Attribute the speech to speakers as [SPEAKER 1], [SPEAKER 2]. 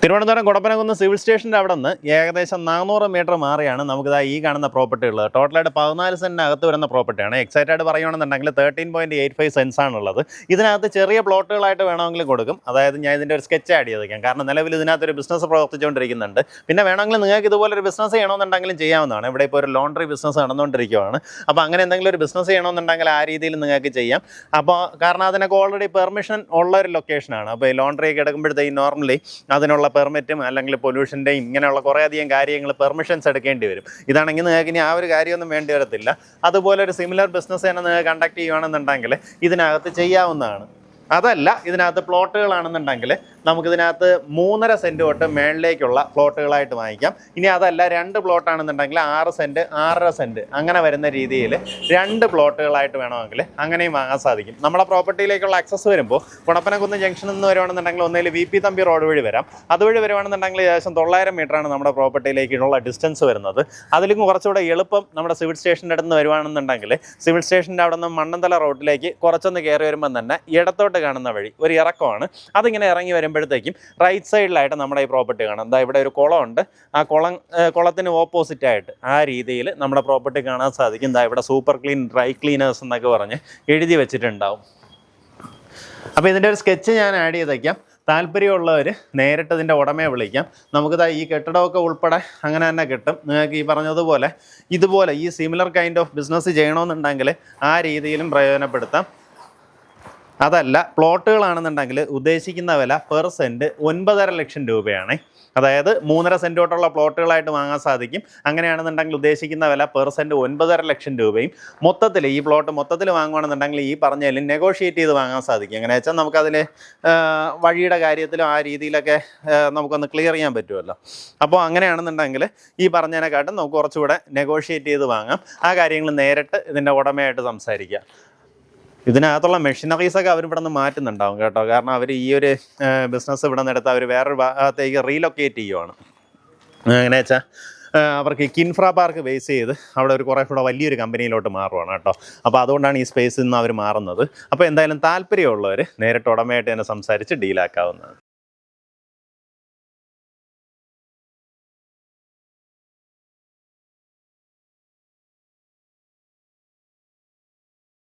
[SPEAKER 1] Thiruvananthapuram Kudappanakunnu civil സ്റ്റേഷൻ്റെ അവിടെ നിന്ന് ഏകദേശം 400 മീറ്റർ മാറിയാണ് നമുക്കിതാ ഈ കാണുന്ന പ്രോപ്പർട്ടി ഉള്ളത്. ടോട്ടലായിട്ട് 14 സെൻറ്റിനകത്ത് വരുന്ന പ്രോപ്പർട്ടിയാണ്. എക്സാക്റ്റായിട്ട് പറയുകയാണെന്നുണ്ടെങ്കിൽ 13.85 സെൻസ് ആണുള്ളത്. ഇതിനകത്ത് ചെറിയ പ്ലോട്ടുകളായിട്ട് വേണമെങ്കിലും കൊടുക്കും. അതായത് ഞാൻ ഇതിൻ്റെ ഒരു സ്കെച്ച് ആഡ് ചെയ്തേക്കാം. കാരണം നിലവിൽ ഇതിനകത്തൊരു ബിസിനസ് പ്രവർത്തിച്ചുകൊണ്ടിരിക്കുന്നുണ്ട്. പിന്നെ വേണമെങ്കിൽ നിങ്ങൾക്ക് ഇതുപോലൊരു ബിസിനസ് ചെയ്യണമെന്നുണ്ടെങ്കിലും ചെയ്യാവുന്നതാണ്. ഇവിടെ ഇപ്പോൾ ഒരു ലോണ്ടറി ബിസിനസ് നടന്നുകൊണ്ടിരിക്കുകയാണ്. അപ്പോൾ അങ്ങനെ എന്തെങ്കിലും ഒരു ബിസിനസ് ചെയ്യണമെന്നുണ്ടെങ്കിൽ ആ രീതിയിൽ നിങ്ങൾക്ക് ചെയ്യാം. അപ്പോൾ കാരണം അതിനൊക്കെ ഓൾറെഡി പെർമിഷൻ ഉള്ള ഒരു ലൊക്കേഷനാണ്. അപ്പോൾ ഈ ലോണ്ടറിയൊക്കെ എടുക്കുമ്പോഴത്തേക്കും നോർമലി അതിനുള്ള പെർമിറ്റും അല്ലെങ്കിൽ പൊല്യൂഷൻ്റെയും ഇങ്ങനെയുള്ള കുറേയധികം കാര്യങ്ങൾ പെർമിഷൻസ് എടുക്കേണ്ടി വരും. ഇതാണെങ്കിൽ നിങ്ങൾക്ക് ഇനി ആ ഒരു കാര്യമൊന്നും വേണ്ടി വരത്തില്ല. അതുപോലെ ഒരു സിമിലർ ബിസിനസ് തന്നെ നിങ്ങൾക്ക് കണ്ടക്ട് ചെയ്യുകയാണെന്നുണ്ടെങ്കിൽ ഇതിനകത്ത് ചെയ്യാവുന്നതാണ്. അതല്ല ഇതിനകത്ത് പ്ലോട്ടുകളാണെന്നുണ്ടെങ്കിൽ നമുക്കിതിനകത്ത് 3.5 സെൻറ്റ് തൊട്ട് മേളിലേക്കുള്ള പ്ലോട്ടുകളായിട്ട് വാങ്ങിക്കാം. ഇനി അതല്ല 2 പ്ലോട്ടാണെന്നുണ്ടെങ്കിൽ 6 സെൻറ്റ് 6.5 സെൻറ്റ് അങ്ങനെ വരുന്ന രീതിയിൽ 2 പ്ലോട്ടുകളായിട്ട് വേണമെങ്കിൽ അങ്ങനെയും വാങ്ങാൻ സാധിക്കും. നമ്മുടെ പ്രോപ്പർട്ടിയിലേക്കുള്ള ആക്സസ് വരുമ്പോൾ കുടപ്പനക്കുന്ന് ജംഗ്ഷനിൽ നിന്ന് വരുവാണെന്നുണ്ടെങ്കിൽ ഒന്നേൽ VP തമ്പി റോഡ് വഴി വരാം. അതുവഴി വരുവാണെന്നുണ്ടെങ്കിൽ ഏകദേശം 900 മീറ്ററാണ് നമ്മുടെ പ്രോപ്പർട്ടിയിലേക്കുള്ള ഡിസ്റ്റൻസ് വരുന്നത്. അതിലും കുറച്ചുകൂടെ എളുപ്പം നമ്മുടെ സിവിൽ സ്റ്റേഷൻ്റെ അടുത്ത് നിന്ന് വരുവാണെന്നുണ്ടെങ്കിൽ സിവിൽ സ്റ്റേഷൻ്റെ അവിടെ നിന്ന് മണ്ണന്തല റോഡിലേക്ക് കുറച്ചൊന്ന് കയറി വരുമ്പം തന്നെ ഇടത്തോട്ട് കാണുന്ന വഴി ഒരു ഇറക്കമാണ്. അതിങ്ങനെ ഇറങ്ങി വരുമ്പോഴത്തേക്കും റൈറ്റ് സൈഡിലായിട്ട് നമ്മുടെ ഈ പ്രോപ്പർട്ടി കാണാം. എന്താ ഇവിടെ ഒരു കുളമുണ്ട്. ആ കുളത്തിന് ഓപ്പോസിറ്റ് ആയിട്ട് ആ രീതിയിൽ നമ്മുടെ പ്രോപ്പർട്ടി കാണാൻ സാധിക്കും. എന്താ ഇവിടെ സൂപ്പർ ക്ലീൻ ഡ്രൈ ക്ലീനേഴ്സ് എന്നൊക്കെ പറഞ്ഞ് എഴുതി വെച്ചിട്ടുണ്ടാവും. അപ്പോൾ ഇതിൻ്റെ ഒരു സ്കെച്ച് ഞാൻ ആഡ് ചെയ്തേക്കാം. താല്പര്യമുള്ളവർ നേരിട്ട് ഇതിൻ്റെ ഉടമയെ വിളിക്കാം. നമുക്കിതാ ഈ കെട്ടിടമൊക്കെ ഉൾപ്പെടെ അങ്ങനെ തന്നെ കിട്ടും. നിങ്ങൾക്ക് ഈ പറഞ്ഞതുപോലെ ഇതുപോലെ ഈ സിമിലർ കൈൻഡ് ഓഫ് ബിസിനസ് ചെയ്യണമെന്നുണ്ടെങ്കിൽ ആ രീതിയിലും പ്രയോജനപ്പെടുത്താം. അതല്ല പ്ലോട്ടുകളാണെന്നുണ്ടെങ്കിൽ ഉദ്ദേശിക്കുന്ന വില പെർ സെൻറ്റ് 9.5 ലക്ഷം രൂപയാണ്. അതായത് 3.5 സെൻറ്റ് തൊട്ടുള്ള പ്ലോട്ടുകളായിട്ട് വാങ്ങാൻ സാധിക്കും. അങ്ങനെയാണെന്നുണ്ടെങ്കിൽ ഉദ്ദേശിക്കുന്ന വില പെർ സെൻറ്റ് 9.5 ലക്ഷം രൂപയും. മൊത്തത്തിൽ ഈ പ്ലോട്ട് മൊത്തത്തിൽ വാങ്ങുകയാണെന്നുണ്ടെങ്കിൽ ഈ പറഞ്ഞതിൽ നെഗോഷിയേറ്റ് ചെയ്ത് വാങ്ങാൻ സാധിക്കും. എങ്ങനെ വെച്ചാൽ നമുക്കതിൽ വഴിയുടെ കാര്യത്തിലും ആ രീതിയിലൊക്കെ നമുക്കൊന്ന് ക്ലിയർ ചെയ്യാൻ പറ്റുമല്ലോ. അപ്പോൾ അങ്ങനെയാണെന്നുണ്ടെങ്കിൽ ഈ പറഞ്ഞതിനെക്കാട്ടും നമുക്ക് കുറച്ചുകൂടെ നെഗോഷിയേറ്റ് ചെയ്ത് വാങ്ങാം. ആ കാര്യങ്ങൾ നേരിട്ട് ഇതിൻ്റെ ഉടമയായിട്ട് സംസാരിക്കുക. ഇതിനകത്തുള്ള മെഷീനറീസൊക്കെ അവർ ഇവിടെ നിന്ന് മാറ്റുന്നുണ്ടാവും കേട്ടോ. കാരണം അവർ ഈ ഒരു ബിസിനസ് ഇവിടെ നിന്ന് എടുത്ത് അവർ വേറൊരു ഭാഗത്തേക്ക് റീലൊക്കേറ്റ് ചെയ്യുവാണ്. എങ്ങനെ വെച്ചാൽ അവർക്ക് കിൻഫ്ര പാർക്ക് ബേസ് ചെയ്ത് അവിടെ ഒരു കുറേ കൂടെ വലിയൊരു കമ്പനിയിലോട്ട് മാറുവാണ് കേട്ടോ. അപ്പോൾ അതുകൊണ്ടാണ് ഈ സ്പേസിൽ നിന്ന് അവർ മാറുന്നത്. അപ്പോൾ എന്തായാലും താല്പര്യമുള്ളവർ നേരിട്ട് ഉടമയായിട്ട് തന്നെ സംസാരിച്ച് ഡീലാക്കാവുന്നതാണ്.